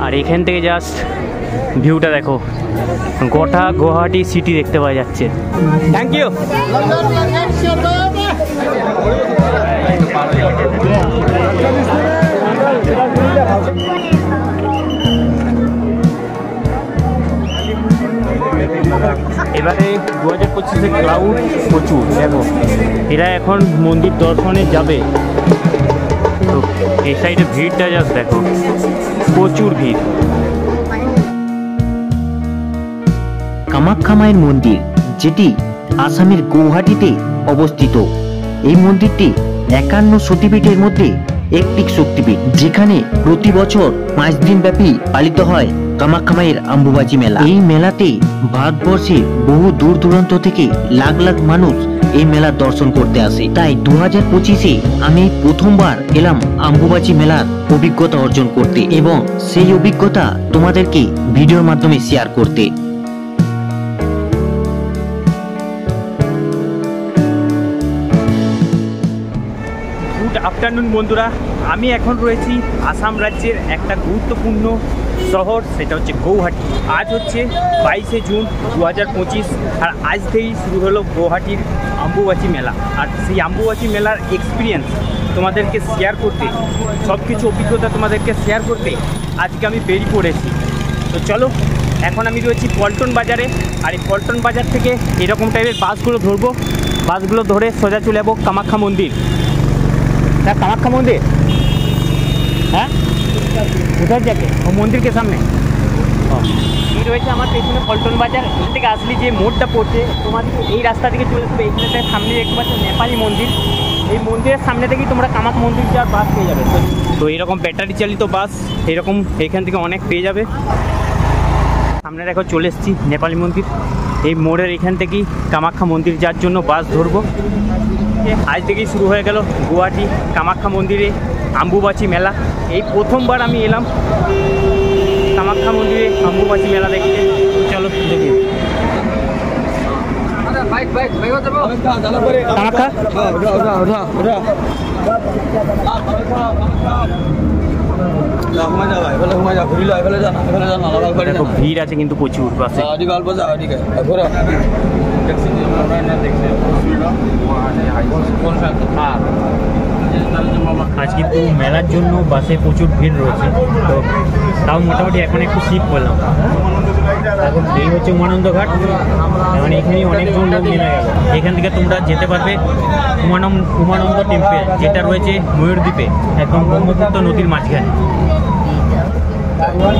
আর এখান থেকে জাস্ট ভিউটা দেখো, গোটা গুয়াহাটি সিটি দেখতে পাওয়া যাচ্ছে। Thank you. এবারে 2025-এ ক্রাউড প্রচুর, দেখো এরা এখন মন্দির দর্শনে যাবে, তো এই সাইডে ভিড়টা জাস্ট দেখো, প্রচুর ভিড়। কামাখ্যা মায়ের মন্দির, যেটি আসামের গৌহাটিতে অবস্থিত। এই মন্দিরটি 51 শক্তিপীঠের মধ্যে একটি শক্তিপীঠ, যেখানে প্রতি বছর 5 দিন ব্যাপী পালিত হয় কামাখ্যা মায়ের অম্বুবাচী মেলা। এই মেলাতে ভারতবর্ষের বহু দূর দূরান্ত থেকে লাখ লাখ মানুষ এই মেলা দর্শন করতে আসে। তাই 2025-এ আমি প্রথমবার এলাম অম্বুবাচী মেলার অভিজ্ঞতা অর্জন করতে, এবং সেই অভিজ্ঞতা তোমাদেরকে ভিডিওর মাধ্যমে শেয়ার করতে। গুড আফটারনুন বন্ধুরা, আমি এখন রয়েছি আসাম রাজ্যের একটা গুরুত্বপূর্ণ শহর, সেটা হচ্ছে গৌহাটি। আজ হচ্ছে 22শে জুন 2025, আর আজ থেকেই শুরু হলো গৌহাটির অম্বুবাচী মেলা। আর সেই অম্বুবাচী মেলার এক্সপিরিয়েন্স তোমাদেরকে শেয়ার করতে, সব কিছু অভিজ্ঞতা তোমাদেরকে শেয়ার করতে আজকে আমি বেরিয়ে পড়েছি। তো চলো, এখন আমি রয়েছি পল্টন বাজারে, আর এই পল্টন বাজার থেকে এরকম টাইপের বাসগুলো ধরবো, বাসগুলো ধরে সোজা চলে যাবো কামাখ্যা মন্দির। কামাখ্যা মন্দির, হ্যাঁ কোথায় যাকে? ও মন্দিরকে সামনে এই রয়েছে আমার পেছনে পল্টন বাজার। এখান থেকে আসলে যে মোড়টা পড়ছে, তোমাদেরকে এই রাস্তা থেকে চলে আসবে। এখানে সামনে দেখতে পাচ্ছ নেপালি মন্দির, এই মন্দিরের সামনে থেকেই তোমরা কামাখ্যা মন্দির যাওয়ার বাস পেয়ে যাবে। তো এইরকম ব্যাটারি চালিত বাস এরকম এখান থেকে অনেক পেয়ে যাবে। সামনে দেখো চলে এসেছি নেপালি মন্দির, এই মোড়ের এখান থেকেই কামাখ্যা মন্দির যাওয়ার জন্য বাস ধরবো। আজ থেকেই শুরু হয়ে গেল গুয়াহাটি কামাখ্যা মন্দিরে অম্বুবাচী মেলা। এই প্রথমবার আমি এলাম কামাখ্যা মন্দিরে অম্বুবাচী মেলা দেখতে। চলো দেখি ভিড় আছে কিন্তু প্রচুর বাসে। আজ কিন্তু মেলার জন্য বাসে প্রচুর ভিড় রয়েছে, তো তাও মোটামুটি এখন একটু শিফট করলাম। এখন এই হচ্ছে উমানন্দ ঘাট, মানে এখানে অনেকজন লোক নেমে গেল। এখান থেকে তোমরা যেতে পারবে উমানন্দ টেম্পল, যেটা রয়েছে ময়ূরদ্বীপে, একদম ব্রহ্মপুত্র নদীর মাঝখানে।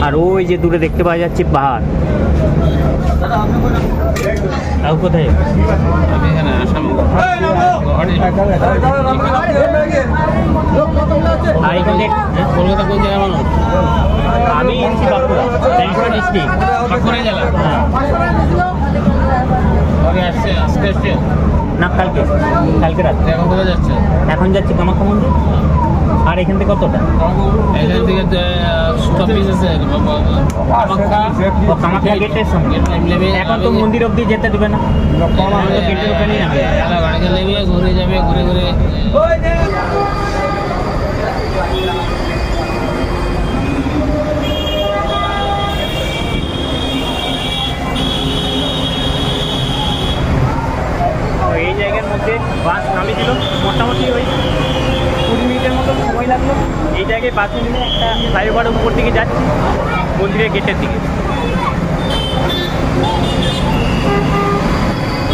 আর ওই যে দূরে দেখতে পাওয়া যাচ্ছে পাহাড়। তাও কোথায়? আমি এখানে আসাম। কলকাতা কোন জায়গায় মানুষ? আমি বাঁকুড়া ডিস্ট্রিক্ট, বাঁকুড়া জেলা। না, কালকে রাত। এখন কোথায় যাচ্ছে? এখন যাচ্ছি কামাখ্যা মন্দির। আর এখান থেকে কতটা? এখান থেকে স্টপেজ আছে কামাখ্যা গেটের সামনে। এখন তো মন্দির অবধি যেতে দেবে না, গেটের ওখানেই নামবে। গাড়িতে নেমে ঘুরে যাবে, ঘুরে ঘুরে। এই জায়গার মধ্যে বাস নামিয়ে দিল, মোটামুটি ওই 20 মিনিটের মতো সময় লাগলো। এই জায়গায় বাস নিয়ে একটা ফ্লাইওভারের উপর দিকে যাচ্ছি মন্দিরের গেটের দিকে।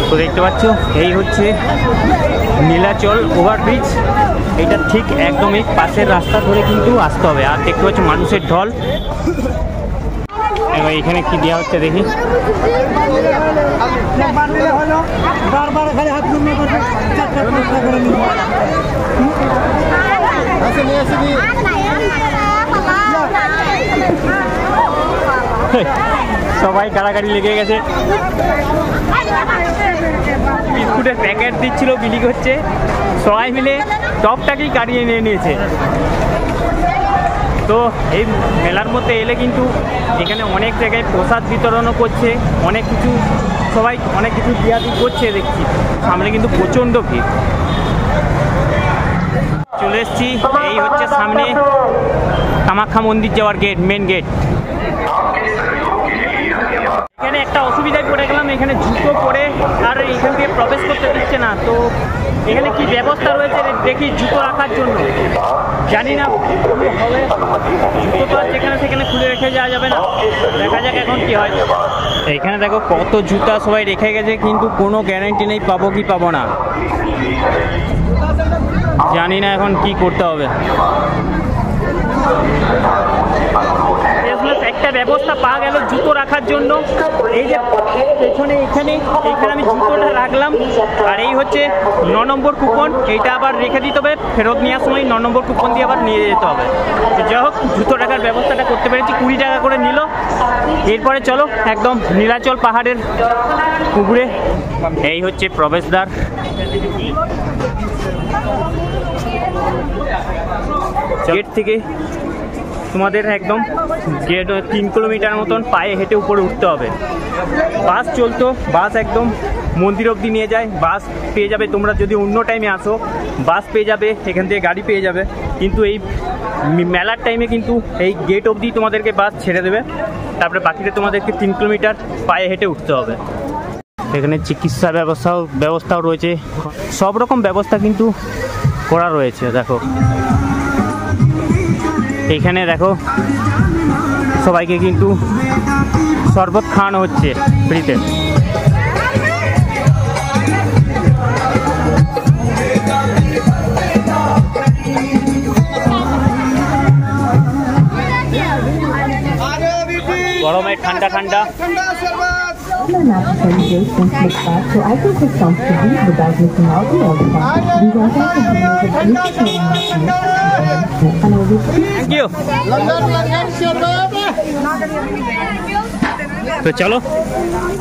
তো দেখতে পাচ্ছ এই হচ্ছে নীলাচল ওভারব্রিজ, এটা ঠিক একদমই পাশের রাস্তা ধরে কিন্তু আসতে হবে। আর দেখতে পাচ্ছ মানুষের ঢল। এবার এখানে কি দেওয়া হচ্ছে দেখি। সবাই গাড়াগাড়ি লেগে গেছে। বিস্কুটের প্যাকেট দিচ্ছিল, বিলি করছে, সবাই মিলে টপটাকেই কাটিয়ে নিয়ে নিয়েছে। তো এই মেলার মধ্যে এলে কিন্তু এখানে অনেক জায়গায় প্রসাদ বিতরণও করছে, অনেক কিছু সবাই অনেক কিছু দিয়াদি করছে দেখছি, সামনে কিন্তু প্রচণ্ড ভিড়। চলে এসছি, এই হচ্ছে সামনে কামাখ্যা মন্দির যাওয়ার গেট, মেন গেট। এখানে একটা অসুবিধায় পড়ে গেলাম, এখানে জুতো পরে আর এখান থেকে প্রবেশ করতে দিচ্ছে না। তো এখানে কি ব্যবস্থা রয়েছে দেখি জুতো রাখার জন্য, জানি না হবে। জুতো তো আর যেখানে সেখানে খুলে রেখে যাওয়া যাবে না, দেখা যাক এখন কি হয়। এখানে দেখো কত জুতা সবাই রেখে গেছে, কিন্তু কোনো গ্যারান্টি নেই পাবো কি পাবো না, জানি না এখন কি করতে হবে। একটা ব্যবস্থা পাওয়া গেল জুতো রাখার জন্য, এই যে পেছনে এখানে আমি জুতোটা রাখলাম। আর এই হচ্ছে 9 নম্বর কুপন, এইটা আবার রেখে দিতে হবে, ফেরত নেওয়ার সময় 9 নম্বর কুপন দিয়ে আবার নিয়ে যেতে হবে। যাই হোক, জুতো রাখার ব্যবস্থাটা করতে পেরেছি, 20 টাকা করে নিল। এরপরে চলো একদম নীলাচল পাহাড়ের পুকুরে। এই হচ্ছে প্রবেশদ্বার। গেট থেকে তোমাদের একদম গেট 3 কিলোমিটার মতন পায়ে হেঁটে উপরে উঠতে হবে। বাস চলতো, বাস একদম মন্দির অবধি নিয়ে যায়। বাস পেয়ে যাবে তোমরা, যদি অন্য টাইমে আসো বাস পেয়ে যাবে, এখান থেকে গাড়ি পেয়ে যাবে। কিন্তু এই মেলার টাইমে কিন্তু এই গেট অবধি তোমাদেরকে বাস ছেড়ে দেবে, তারপরে বাকিটা তোমাদেরকে 3 কিলোমিটার পায়ে হেঁটে উঠতে হবে। এখানে চিকিৎসা ব্যবস্থাও রয়েছে, সব রকম ব্যবস্থা কিন্তু করা রয়েছে। দেখো এইখানে দেখো সবাইকে কিন্তু শরবত খাওয়ানো হচ্ছে ফ্রিতে। গরমে ঠান্ডা ঠান্ডা। So I can take comfortably without missing out on all the fun. These items have been made of rich thank you. তো চলো,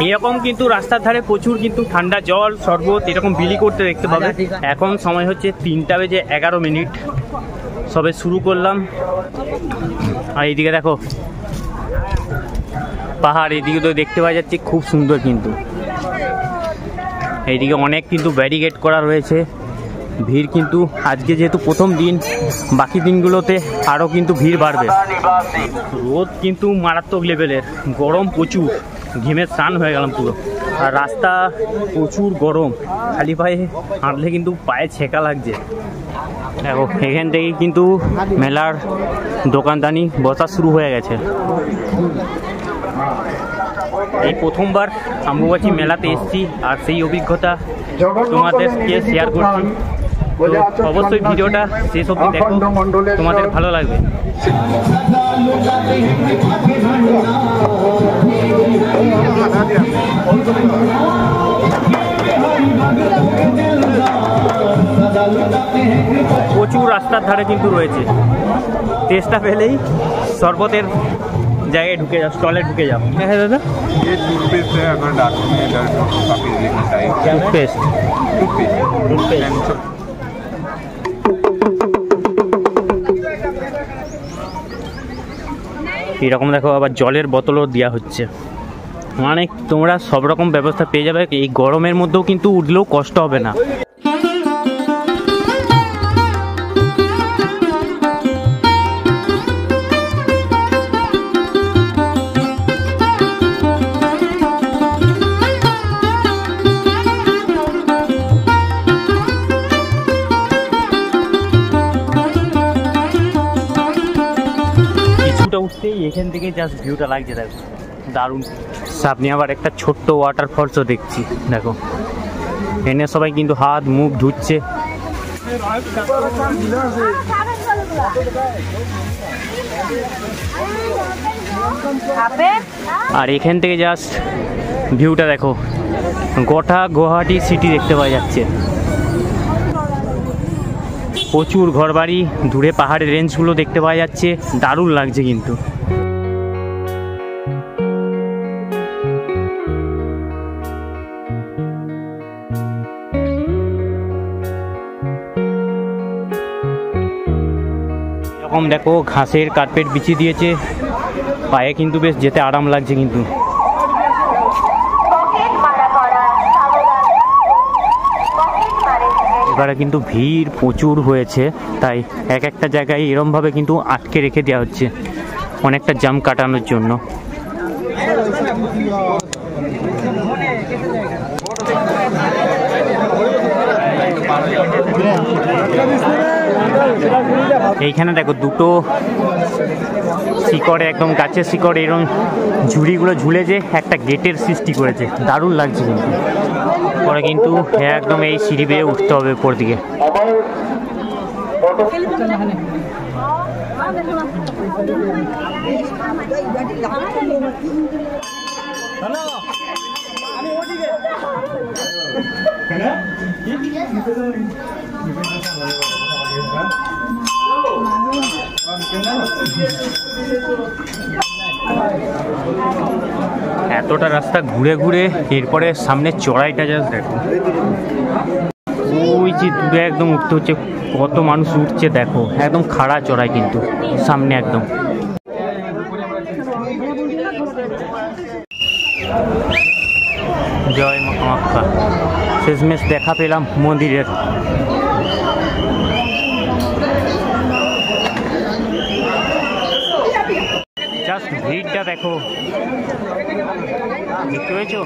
এরকম কিন্তু রাস্তার ধারে প্রচুর কিন্তু ঠান্ডা জল, শরবত এরকম বিলি করতে দেখতে পাবে। এখন সময় হচ্ছে 3টা বেজে 11 মিনিট, সবে শুরু করলাম। আর এইদিকে দেখো পাহাড়, এইদিকে তো দেখতে পাওয়া যাচ্ছে খুব সুন্দর। কিন্তু এইদিকে অনেক কিন্তু ব্যারিকেড করা রয়েছে। ভিড় কিন্তু আজকে যেহেতু প্রথম দিন, বাকি দিনগুলোতে আরও কিন্তু ভিড় বাড়বে। রোদ কিন্তু মারাত্মক লেভেলের, গরম প্রচুর, ঘেমে স্নান হয়ে গেলাম পুরো। আর রাস্তা প্রচুর গরম, খালি পায়ে হাঁটলে কিন্তু পায়ে ছেঁকা লাগছে। দেখো এখান থেকে কিন্তু মেলার দোকানদানি বসা শুরু হয়ে গেছে। এই প্রথমবার অম্বুবাচী মেলাতে এসেছি, আর সেই অভিজ্ঞতা তোমাদেরকে শেয়ার করছি। তো অবশ্যই ভিডিওটা শেষ অবধি দেখো, তোমাদের ভালো লাগবে। প্রচুর রাস্তার ধারে কিন্তু রয়েছে, তেষ্টা পেলেই শরবতের জায়গায় ঢুকে যাও, স্টলে ঢুকে যাও। হ্যাঁ দাদা, ये टूथपेस्ट है, अगर दांत में दर्द हो तो काफ़ी रिलीफ आएगी। টুথপেস্ট। এরকম দেখো আবার জলের বোতলও দেওয়া হচ্ছে, মানে তোমরা সব রকম ব্যবস্থা পেয়ে যাবে। এই গরমের মধ্যেও কিন্তু উঠলেও কষ্ট হবে না। উঠতেই এখান থেকে জাস্ট ভিউটা লাগছে, দেখো দারুণ। সামনে আবার একটা ছোট্ট ওয়াটারফলসও দেখছি, দেখো এনে সবাই কিন্তু হাত মুখ ধুচ্ছে। আর এখান থেকে জাস্ট ভিউটা দেখো, গোটা গুয়াহাটি সিটি দেখতে পাওয়া যাচ্ছে। প্রচুর ঘরবাড়ি, দূরে পাহাড়ের রেঞ্জগুলো দেখতে পাওয়া যাচ্ছে, দারুণ লাগছে কিন্তু। এরকম দেখো ঘাসের কার্পেট বিছিয়ে দিয়েছে, পায়ে কিন্তু বেশ যেতে আরাম লাগছে কিন্তু। এবারে কিন্তু ভিড় প্রচুর হয়েছে, তাই এক একটা জায়গায় এরমভাবে কিন্তু আটকে রেখে দেওয়া হচ্ছে অনেকটা জাম কাটানোর জন্য। এইখানে দেখো দুটো শিকড়ে, একদম গাছের শিকড়ে এরকম ঝুড়িগুলো ঝুলে যে একটা গেটের সৃষ্টি করেছে, দারুণ লাগছে। কিন্তু পরে কিন্তু একদম এই সিঁড়ি বেয়ে উঠতে হবে উপর দিকে। এতটা রাস্তা ঘুরে ঘুরে এরপরে সামনে চড়াইটা জাস্ট দেখো, ওই যে দূরে একদম উঠতে হচ্ছে, কত মানুষ উঠছে দেখো, একদম খাড়া চড়াই কিন্তু সামনে একদম। জয় মা কামাখ্যা, শেষমেশ দেখা পেলাম মন্দিরের। জাস্ট ভিড়টা দেখো, দেখতে পেয়েছো?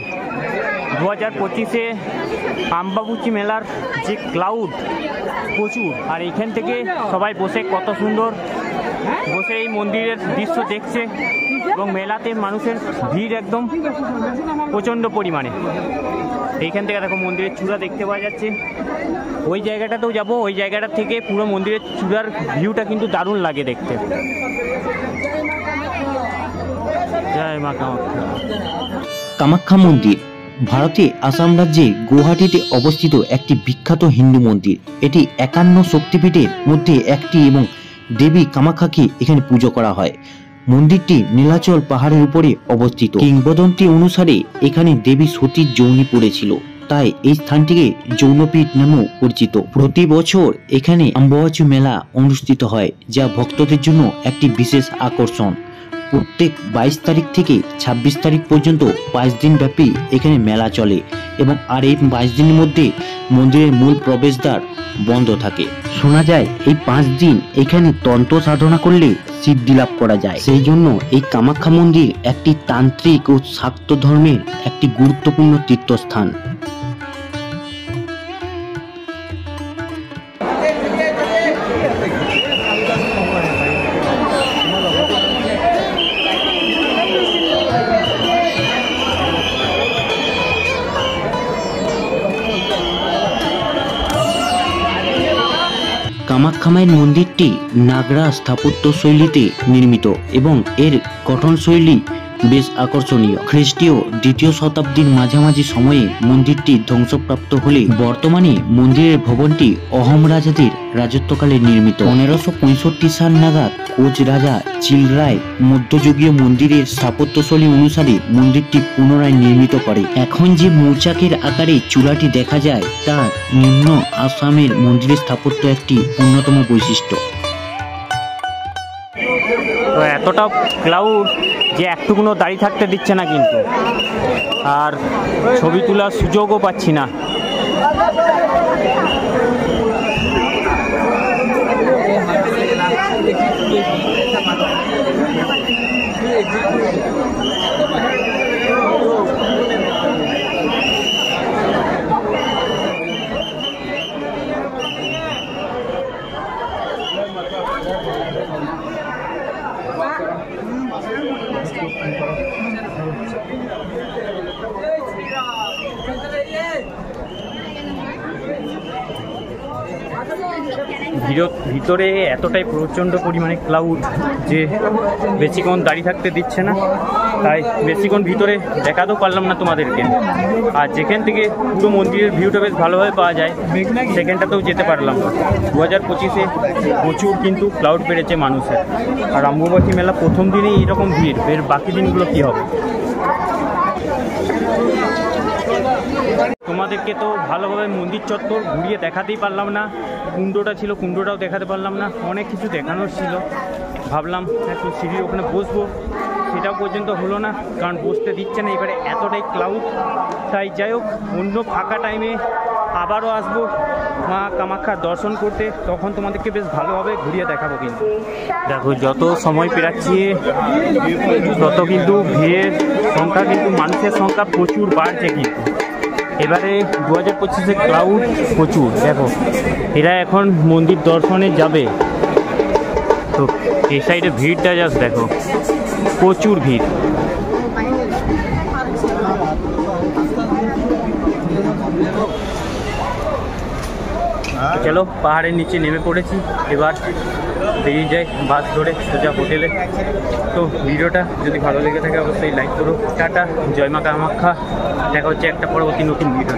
2025-এ আম্বাবুচি মেলার যে ক্লাউড প্রচুর, আর এইখান থেকে সবাই বসে কত সুন্দর বসে এই মন্দিরের দৃশ্য দেখছে, এবং মেলাতে মানুষের ভিড় একদম প্রচণ্ড পরিমাণে। এইখান থেকে দেখো মন্দিরের চূড়া দেখতে পাওয়া যাচ্ছে, ওই জায়গাটাতেও যাব, ওই জায়গাটা থেকে পুরো মন্দিরের চূড়ার ভিউটা কিন্তু দারুণ লাগে দেখতে। জয় মা কামাখ্যা। কামাখ্যা মন্দির ভারতে আসাম রাজ্যে গুয়াহাটিতে অবস্থিত একটি বিখ্যাত হিন্দু মন্দির। এটি 51 শক্তিপীঠের মধ্যে একটি এবং দেবী কামাখ্যাকে এখানে পুজো করা হয়। মন্দিরটি নীলাচল পাহাড়ের উপরে অবস্থিত। কিংবদন্তি অনুসারে এখানে দেবী সতীর যৌনি পড়েছিল, তাই এই স্থানটিকে যৌনপীঠ নামেও পরিচিত। প্রতি বছর এখানে আম্বাবুচি মেলা অনুষ্ঠিত হয়, যা ভক্তদের জন্য একটি বিশেষ আকর্ষণ। প্রত্যেক 22 তারিখ থেকে 26 তারিখ পর্যন্ত 5 দিন ব্যাপী এখানে মেলা চলে, এবং আর এই 22 দিনের মধ্যে মন্দিরের মূল প্রবেশদ্বার বন্ধ থাকে। শোনা যায় এই 5 দিন এখানে তন্ত্র সাধনা করলে সিদ্ধি লাভ করা যায়। সেই জন্য এই কামাখ্যা মন্দির একটি তান্ত্রিক ও শাক্ত ধর্মের একটি গুরুত্বপূর্ণ তীর্থস্থান। কামাখ্যা মায়ের মন্দিরটি নাগরা স্থাপত্য শৈলীতে নির্মিত এবং এর গঠনশৈলী বেশ আকর্ষণীয়। খ্রিস্টীয় 2য় শতাব্দীর মাঝামাঝি সময়ে মন্দিরটি ধ্বংসপ্রাপ্ত হলে বর্তমানে মন্দিরের ভবনটি অহোম রাজাদের রাজত্বকালে নির্মিত। 1565 সাল নাগাদ কোচ রাজা চিলরায় মধ্যযুগীয় মন্দিরের স্থাপত্যশৈলী অনুসারে মন্দিরটি পুনরায় নির্মিত করে। এখন যে মৌচাকের আকারে চূড়াটি দেখা যায় তা নিম্ন আসামের মন্দিরের স্থাপত্য একটি অন্যতম বৈশিষ্ট্য। তো এতটা ক্লাউড যে একটুকুনো দাঁড়িয়ে থাকতে দিচ্ছে না কিন্তু, আর ছবি তোলার সুযোগও পাচ্ছি না। ভিতরে এতটাই প্রচণ্ড পরিমাণে ক্লাউড যে বেশিক্ষণ দাঁড়িয়ে থাকতে দিচ্ছে না, তাই বেশিক্ষণ ভিতরে দেখাতেও পারলাম না তোমাদেরকে। আর যেখান থেকে পুরো মন্দিরের ভিউটা বেশ ভালোভাবে পাওয়া যায় সেখানটাতেও যেতে পারলাম না। 2025-এ প্রচুর কিন্তু ক্লাউড বেড়েছে মানুষের, আর অম্বুবাচী মেলা প্রথম দিনেই এরকম ভিড়, এর বাকি দিনগুলো কী হবে? তোমাদেরকে তো ভালোভাবে মন্দির চত্বর ঘুরিয়ে দেখাতেই পারলাম না, কুণ্ডটা ছিল কুণ্ডটাও দেখাতে পারলাম না, অনেক কিছু দেখানোর ছিল। ভাবলাম একটু সিঁড়ির ওখানে বসবো, সেটাও পর্যন্ত হলো না, কারণ বসতে দিচ্ছে না এবারে এতটাই ক্লাউড। তাই যাই হোক, অন্য ফাঁকা টাইমে আবারও আসবো মা কামাখ্যার দর্শন করতে, তখন তোমাদেরকে বেশ ভালোভাবে ঘুরিয়ে দেখাবো। কিন্তু দেখো, যত সময় পেরাচ্ছি তত কিন্তু ভিড়ের সংখ্যা, কিন্তু মানুষের সংখ্যা প্রচুর বাড়ছে। কিন্তু এবারে 2025-এ ক্রাউড প্রচুর। দেখো, এরা এখন মন্দির দর্শনে যাবে, তো এই সাইডে ভিড়টা জাস্ট দেখো, প্রচুর ভিড়। চলো, পাহাড়ের নিচে নেমে পড়েছি, এবার বেরিয়ে যাই বাস ধরে সোজা হোটেলে। তো ভিডিওটা যদি ভালো লেগে থাকে অবশ্যই লাইক করো। টাটা, জয় মা কামাখ্যা, দেখা হচ্ছে একটা পরবর্তী নতুন ভিডিও।